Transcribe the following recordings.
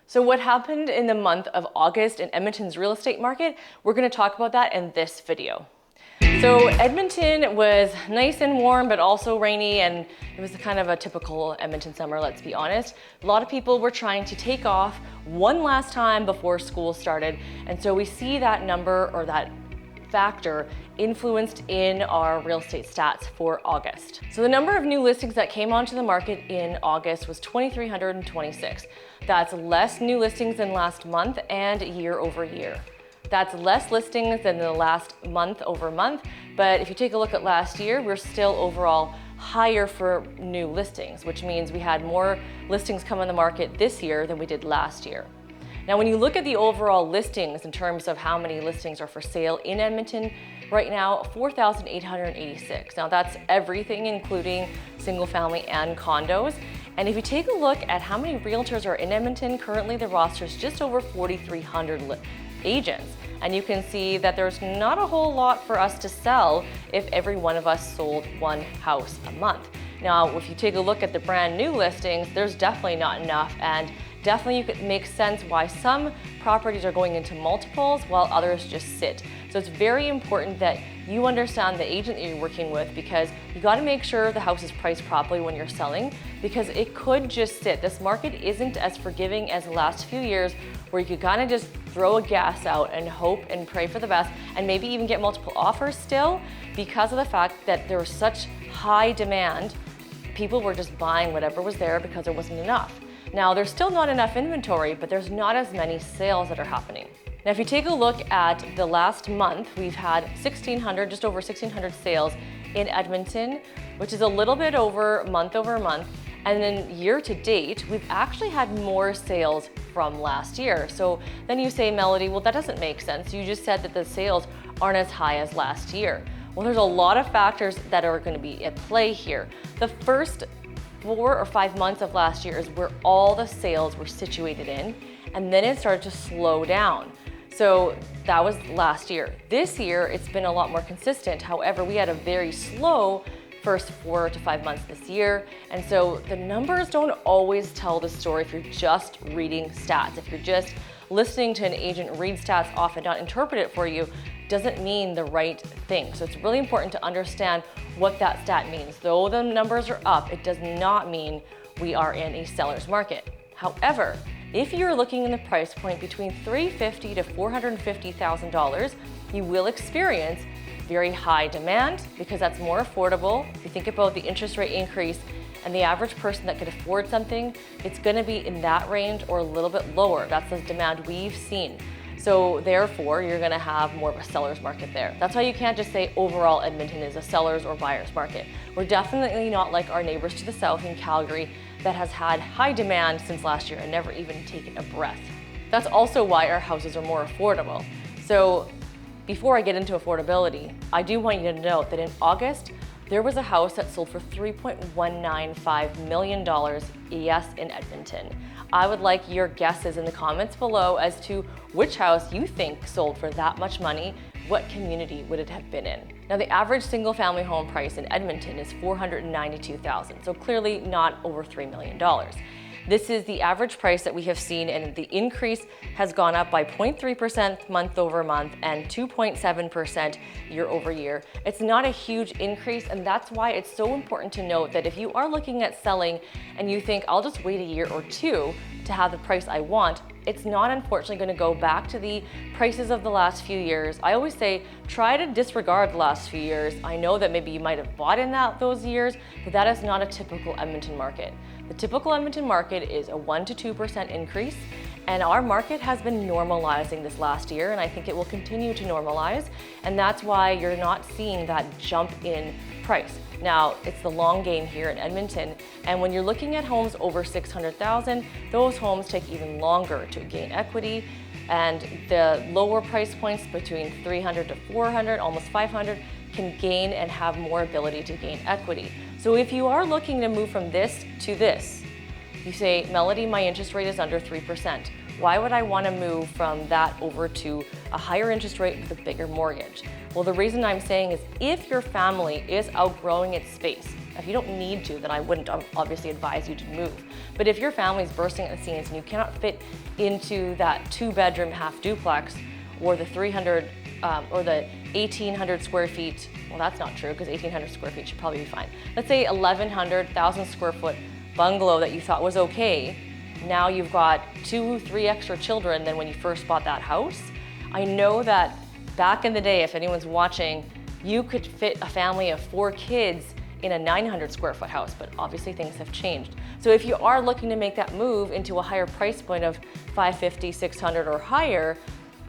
So what happened in the month of August in Edmonton's real estate market? We're going to talk about that in this video. So Edmonton was nice and warm, but also rainy, and it was kind of a typical Edmonton summer, let's be honest. A lot of people were trying to take off one last time before school started, and so we see that number or that factor influenced in our real estate stats for August. So the number of new listings that came onto the market in August was 2,326. That's less new listings than last month and year over year. That's less listings than the last month over month, but if you take a look at last year, we're still overall higher for new listings, which means we had more listings come on the market this year than we did last year. Now, when you look at the overall listings in terms of how many listings are for sale in Edmonton, right now, 4,886. Now that's everything, including single family and condos. And if you take a look at how many realtors are in Edmonton, currently the roster is just over 4,300 agents. And you can see that there's not a whole lot for us to sell if every one of us sold one house a month. Now, if you take a look at the brand new listings, there's definitely not enough, and definitely you could make sense why some properties are going into multiples while others just sit. So it's very important that you understand the agent that you're working with, because you got to make sure the house is priced properly when you're selling, because it could just sit. This market isn't as forgiving as the last few years, where you could kind of just throw a gas out and hope and pray for the best, and maybe even get multiple offers still, because of the fact that there was such high demand. People were just buying whatever was there because there wasn't enough. Now, there's still not enough inventory, but there's not as many sales that are happening. Now, if you take a look at the last month, we've had 1,600, just over 1,600 sales in Edmonton, which is a little bit over month. And then year to date, we've actually had more sales from last year. So then you say, Melody, well, that doesn't make sense. You just said that the sales aren't as high as last year. Well, there's a lot of factors that are going to be at play here. The first 4 or 5 months of last year is where all the sales were situated in, and then it started to slow down. So that was last year. This year, it's been a lot more consistent. However, we had a very slow first 4 to 5 months this year, and so the numbers don't always tell the story if you're just reading stats. If you're just listening to an agent read stats off and not interpret it for you, doesn't mean the right thing. So it's really important to understand what that stat means. Though the numbers are up, it does not mean we are in a seller's market. However, if you're looking in the price point between $350,000 to $450,000, you will experience very high demand, because that's more affordable. If you think about the interest rate increase and the average person that could afford something, it's going to be in that range or a little bit lower. That's the demand we've seen. So therefore, you're going to have more of a seller's market there. That's why you can't just say overall Edmonton is a seller's or buyer's market. We're definitely not like our neighbors to the south in Calgary that has had high demand since last year and never even taken a breath. That's also why our houses are more affordable. So before I get into affordability, I do want you to note that in August, there was a house that sold for $3.195 million, yes, in Edmonton. I would like your guesses in the comments below as to which house you think sold for that much money. What community would it have been in? Now, the average single family home price in Edmonton is $492,000, so clearly not over $3 million. This is the average price that we have seen, and the increase has gone up by 0.3% month over month and 2.7% year over year. It's not a huge increase, and that's why it's so important to note that if you are looking at selling and you think, I'll just wait a year or two to have the price I want, it's not unfortunately going to go back to the prices of the last few years. I always say, try to disregard the last few years. I know that maybe you might have bought in those years, but that is not a typical Edmonton market. The typical Edmonton market is a 1 to 2% increase, and our market has been normalizing this last year, and I think it will continue to normalize, and that's why you're not seeing that jump in price. Now, it's the long game here in Edmonton, and when you're looking at homes over $600,000, those homes take even longer to gain equity, and the lower price points between $300,000 to $400,000, almost $500,000, can gain and have more ability to gain equity. So if you are looking to move from this to this, you say, Melody, my interest rate is under 3%. Why would I want to move from that over to a higher interest rate with a bigger mortgage? Well, the reason I'm saying is if your family is outgrowing its space, If you don't need to, then I wouldn't obviously advise you to move. But if your family's bursting at the seams and you cannot fit into that 2-bedroom half duplex or the 300 or the 1,800 square feet, well, that's not true because 1,800 square feet should probably be fine. Let's say 1,100, 1,000 square foot bungalow that you thought was okay. Now you've got 2-3 extra children than when you first bought that house. I know that back in the day, if anyone's watching, you could fit a family of 4 kids in a 900 square foot house, but obviously things have changed. So if you are looking to make that move into a higher price point of $550, $600 or higher,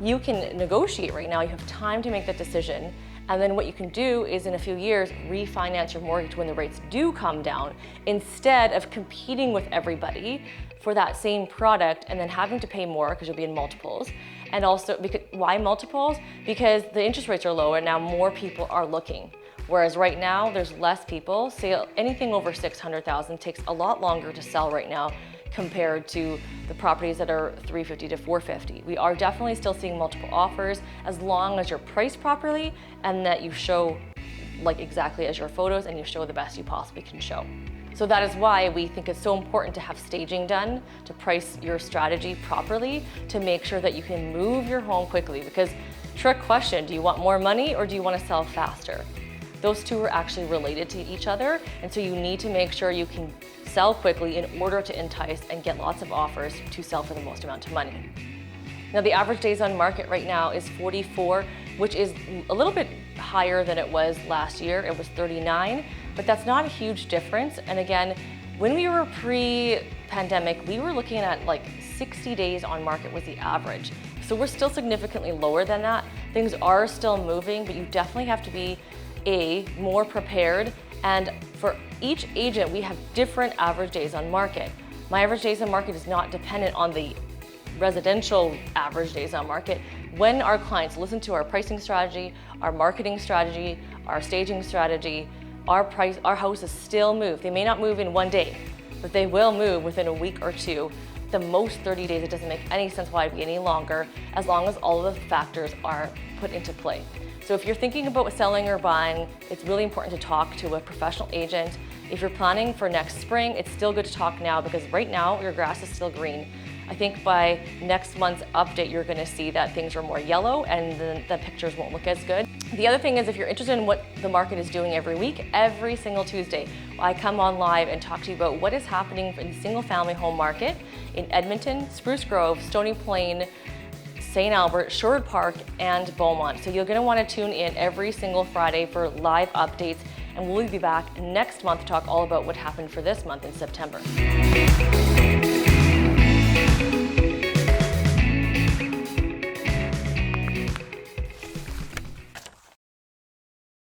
you can negotiate right now. You have time to make that decision. And then what you can do is in a few years, refinance your mortgage when the rates do come down, instead of competing with everybody for that same product and then having to pay more because you'll be in multiples. And also, why multiples? Because the interest rates are lower, now more people are looking. Whereas right now, there's less people. Say anything over 600,000 takes a lot longer to sell right now compared to the properties that are 350 to 450. We are definitely still seeing multiple offers as long as you're priced properly and that you show like exactly as your photos and you show the best you possibly can show. So that is why we think it's so important to have staging done, to price your strategy properly, to make sure that you can move your home quickly. Because trick question, do you want more money or do you want to sell faster? Those two are actually related to each other, and so you need to make sure you can sell quickly in order to entice and get lots of offers to sell for the most amount of money. Now the average days on market right now is 44, which is a little bit higher than it was last year. It was 39, but that's not a huge difference. And again, when we were pre-pandemic, we were looking at like 60 days on market was the average. So we're still significantly lower than that. Things are still moving, but you definitely have to be more prepared, and for each agent we have different average days on market. My average days on market is not dependent on the residential average days on market. When our clients listen to our pricing strategy, our marketing strategy, our staging strategy, our houses still move. They may not move in one day, but they will move within a week or two. The most 30 days, it doesn't make any sense why it'd be any longer, as long as all of the factors are put into play. So if you're thinking about selling or buying, it's really important to talk to a professional agent. If you're planning for next spring, it's still good to talk now because right now your grass is still green. I think by next month's update, you're gonna see that things are more yellow and the pictures won't look as good. The other thing is if you're interested in what the market is doing every week, every single Tuesday, I come on live and talk to you about what is happening in the single family home market in Edmonton, Spruce Grove, Stony Plain, St. Albert, Sherwood Park, and Beaumont. So you're gonna wanna tune in every single Friday for live updates, and we'll be back next month to talk all about what happened for this month in September.